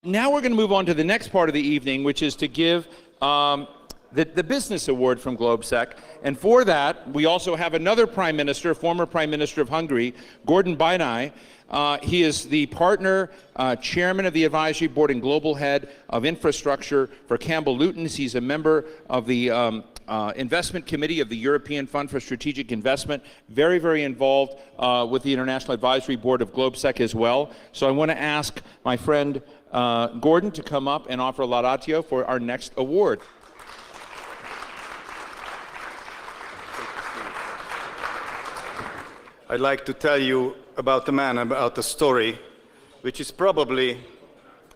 Now we're going to move on to the next part of the evening, which is to give the Business Award from GLOBSEC. And for that, we also have another Prime Minister, former Prime Minister of Hungary, Gordon Bajnai. He is the partner, chairman of the advisory board and global head of infrastructure for Campbell Lutyens. He's a member of the investment committee of the European Fund for Strategic Investment, very, very involved with the International Advisory Board of GLOBSEC as well. So I want to ask my friend Gordon to come up and offer a laudatio for our next award. I'd like to tell you about a man, about a story, which is probably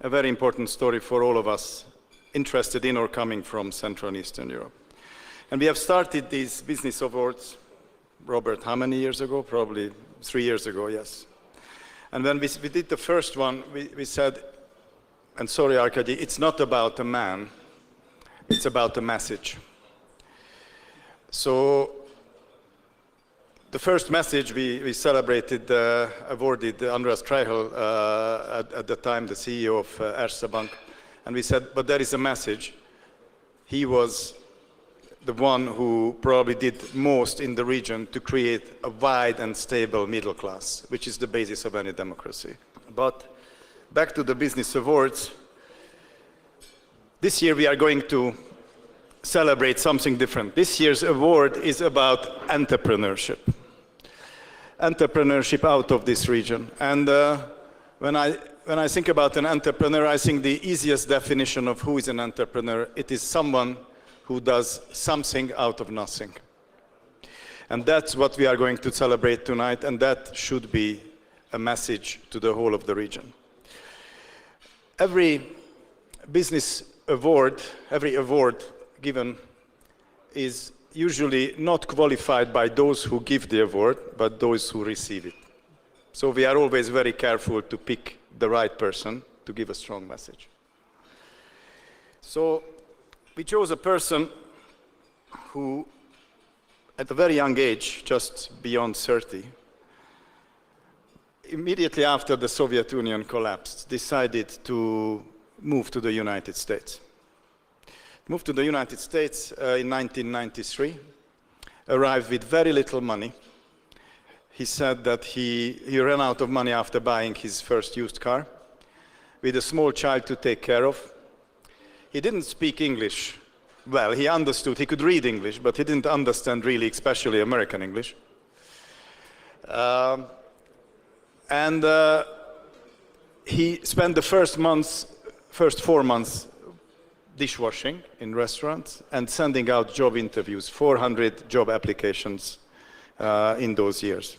a very important story for all of us interested in or coming from Central and Eastern Europe. And we have started these business awards, Robert, how many years ago? Probably 3 years ago, yes. And when we did the first one, we said, and sorry, Arkadiy, it's not about a man, it's about a message. So the first message we celebrated, awarded Andreas Treichel, at the time the CEO of Erste Bank, and we said, but there is a message. He was the one who probably did most in the region to create a wide and stable middle class, which is the basis of any democracy. But back to the business awards. This year we are going to celebrate something different. This year's award is about entrepreneurship. Entrepreneurship out of this region. And when I think about an entrepreneur, I think the easiest definition of who is an entrepreneur, it is someone who does something out of nothing. And that's what we are going to celebrate tonight, and that should be a message to the whole of the region. Every business award, every award given is usually not qualified by those who give the award, but those who receive it. So we are always very careful to pick the right person to give a strong message. So we chose a person who, at a very young age, just beyond 30, immediately after the Soviet Union collapsed, decided to move to the United States. Moved to the United States in 1993, arrived with very little money. He said that he ran out of money after buying his first used car, with a small child to take care of. He didn't speak English well. He understood, he could read English, but he didn't understand really, especially American English. He spent the first 4 months dishwashing in restaurants and sending out job interviews, 400 job applications in those years,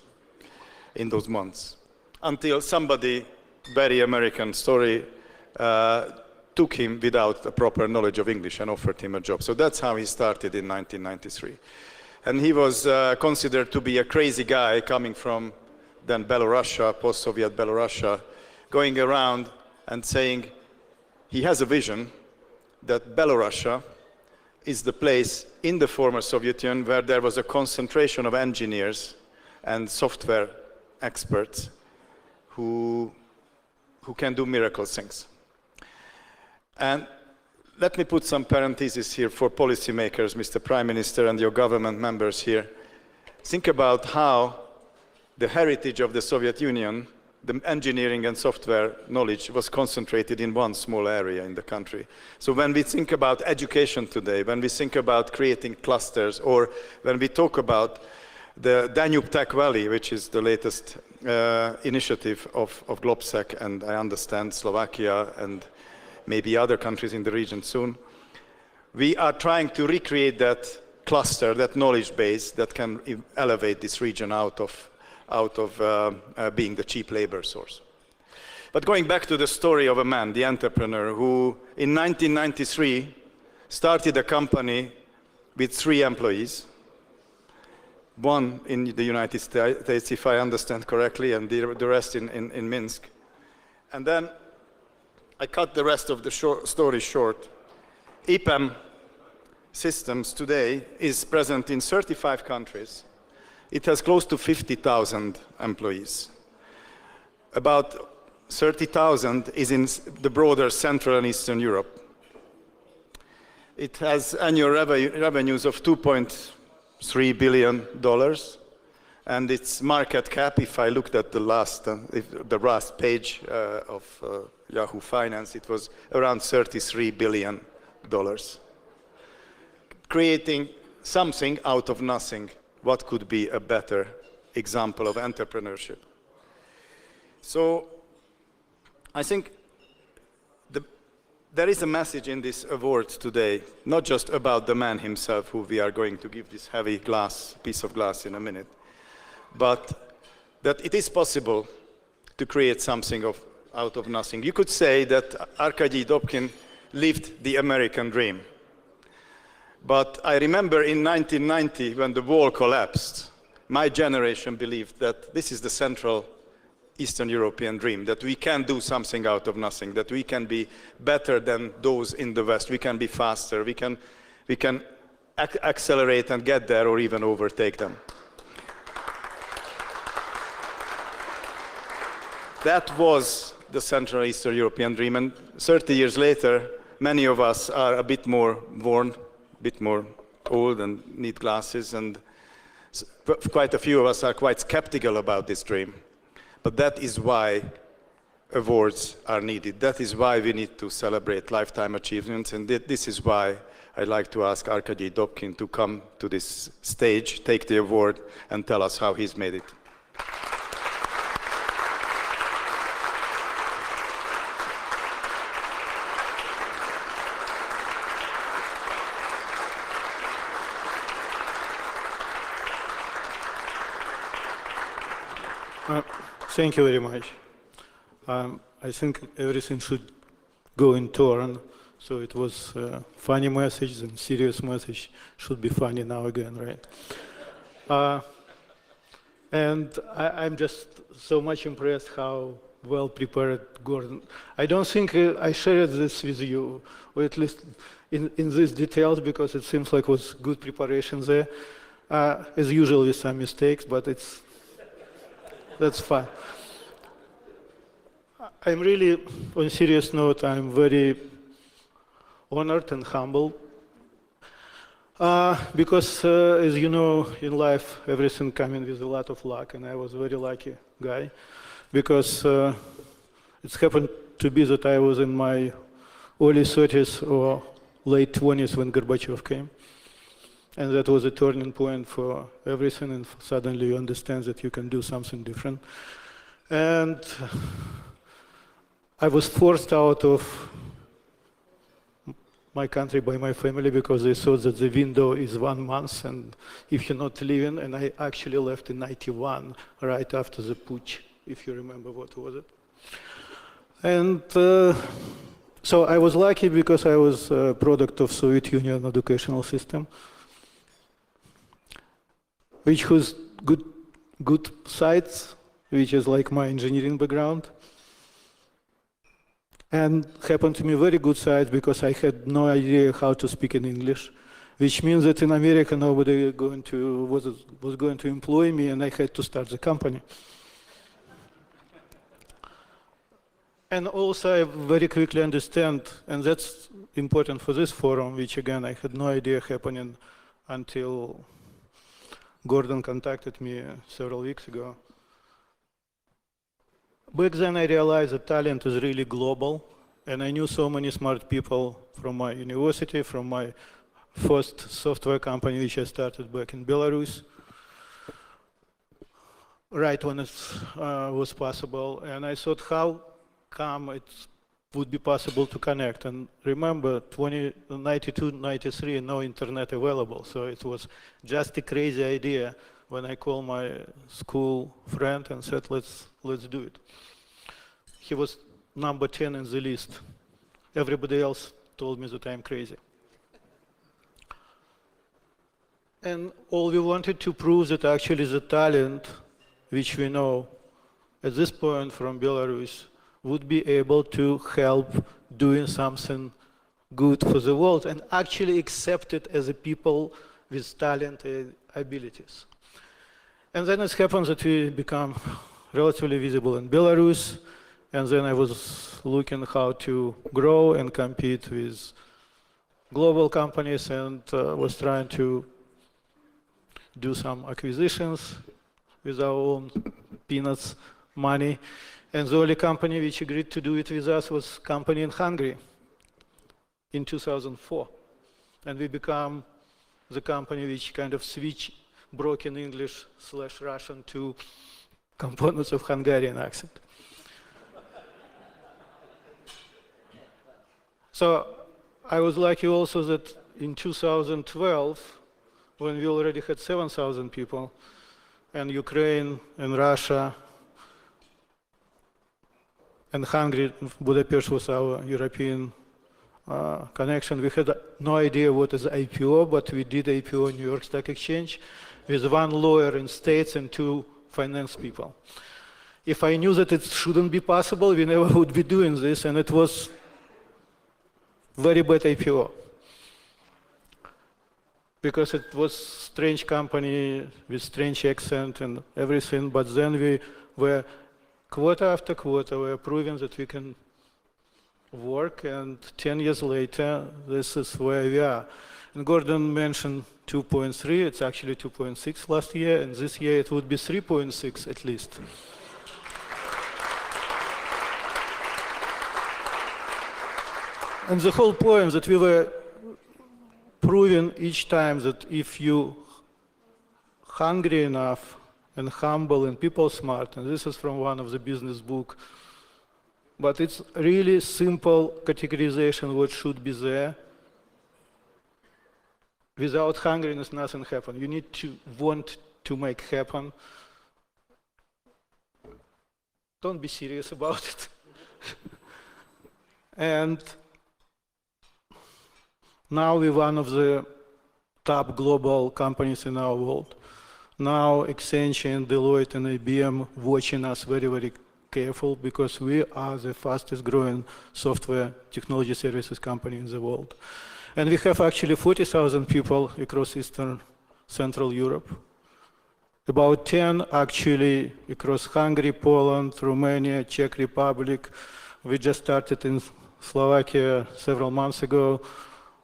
in those months, until somebody, very American story, took him without a proper knowledge of English and offered him a job. So that's how he started in 1993. And he was considered to be a crazy guy coming from then Belarusia, post-Soviet Belarusia, going around and saying he has a vision that Belarusia is the place in the former Soviet Union where there was a concentration of engineers and software experts who can do miracle things. And let me put some parentheses here for policymakers, Mr. Prime Minister, and your government members here. Think about how the heritage of the Soviet Union, the engineering and software knowledge, was concentrated in one small area in the country. So when we think about education today, when we think about creating clusters, or when we talk about the Danube Tech Valley, which is the latest initiative of GLOBSEC, and I understand Slovakia and maybe other countries in the region soon, we are trying to recreate that cluster, that knowledge base that can elevate this region out of being the cheap labor source. But going back to the story of a man, the entrepreneur, who in 1993 started a company with 3 employees, 1 in the United States, if I understand correctly, and the rest in Minsk. And then I cut the rest of the story short. EPAM Systems today is present in 35 countries. It has close to 50,000 employees. About 30,000 is in the broader Central and Eastern Europe. It has annual revenues of $2.3 billion, and its market cap, if I looked at the last page of Yahoo Finance, it was around $33 billion. Creating something out of nothing. What could be a better example of entrepreneurship? So I think there is a message in this award today, not just about the man himself, who we are going to give this heavy piece of glass in a minute, but that it is possible to create something out of nothing. You could say that Arkadiy Dobkin lived the American dream. But I remember in 1990, when the wall collapsed, my generation believed that this is the Central Eastern European dream, that we can do something out of nothing, that we can be better than those in the West, we can be faster, we can accelerate and get there or even overtake them. That was the Central Eastern European dream, and 30 years later, many of us are a bit more worn, a bit more old and need glasses, and quite a few of us are quite skeptical about this dream. But that is why awards are needed. That is why we need to celebrate lifetime achievements, and this is why I'd like to ask Arkadiy Dobkin to come to this stage, take the award, and tell us how he's made it. Thank you very much. I think everything should go in turn. So it was a funny message, and serious message should be funny now again, right? And I'm just so much impressed how well prepared Gordon. I don't think I shared this with you, or at least in these details, because it seems like it was good preparation there. As usual with some mistakes, but that's fine. I'm really, on a serious note, I'm very honored and humble. Because, as you know, in life, everything coming with a lot of luck, and I was a very lucky guy. Because it's happened to be that I was in my early 30s or late 20s when Gorbachev came. And that was a turning point for everything, and suddenly you understand that you can do something different. And I was forced out of my country by my family because they thought that the window is 1 month, and if you're not leaving, and I actually left in '91, right after the putsch, if you remember what was it. And so I was lucky because I was a product of Soviet Union educational system, which has good sides, which is like my engineering background, and happened to me very good sides because I had no idea how to speak in English, which means that in America nobody was going to employ me, and I had to start the company. And also I very quickly understand, and that's important for this forum, which again I had no idea happening until Gordon contacted me several weeks ago. Back then I realized that talent is really global, and I knew so many smart people from my university, from my first software company, which I started back in Belarus, right when it was possible. And I thought, how come it would be possible to connect? And remember, 92, 93, no internet available. So it was just a crazy idea when I called my school friend and said, let's do it. He was number 10 in the list. Everybody else told me that I'm crazy. And all we wanted to prove that actually the talent, which we know at this point from Belarus, would be able to help doing something good for the world and actually accepted as a people with talent and abilities. And then it happens that we become relatively visible in Belarus, And then I was looking how to grow and compete with global companies, and was trying to do some acquisitions with our own peanuts money. And the only company which agreed to do it with us was a company in Hungary in 2004. And we become the company which kind of switched broken English / Russian to components of Hungarian accent. So I was lucky also that in 2012, when we already had 7,000 people, and Ukraine and Russia and Hungary, Budapest was our European connection. We had no idea what is IPO, but we did IPO in New York Stock Exchange with one lawyer in States and 2 finance people. If I knew that it shouldn't be possible, we never would be doing this, and it was very bad IPO. Because it was strange company with strange accent and everything, but then we were quarter after quarter, we were proving that we can work, and 10 years later, this is where we are. And Gordon mentioned 2.3, it's actually 2.6 last year, and this year it would be 3.6 at least. And the whole point that we were proving each time that if you hungry enough and humble and people smart, and this is from one of the business book, but it's really simple categorization what should be there. Without hungriness, nothing happens. You need to want to make happen. Don't be serious about it. And now we're one of the top global companies in our world. Now Accenture and Deloitte and IBM watching us very, very careful, because we are the fastest growing software technology services company in the world. And we have actually 40,000 people across Eastern Central Europe. About 10 actually across Hungary, Poland, Romania, Czech Republic. We just started in Slovakia several months ago.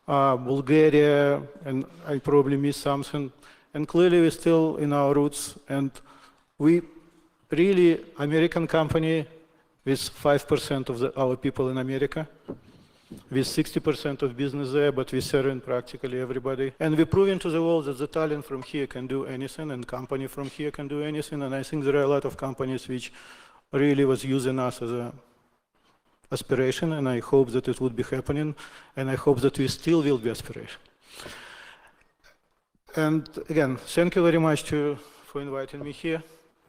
Bulgaria, and I probably missed something. And clearly we're still in our roots, and we really American company with 5% of our people in America, with 60% of business there, but we're serving practically everybody. And we're proving to the world that the talent from here can do anything, and company from here can do anything. And I think there are a lot of companies which really was using us as a aspiration, and I hope that it would be happening, and I hope that we still will be aspiration. And again, thank you very much for inviting me here.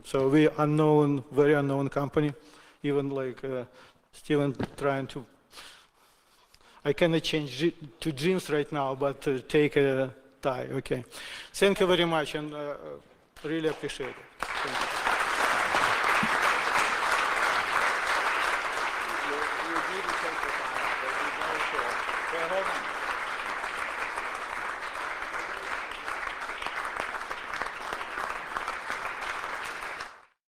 So we unknown, very unknown company, even like Steven trying to, I cannot change to jeans right now, but take a tie, okay. Thank you very much, and really appreciate it. Thank you. You need to take the file. Hold on.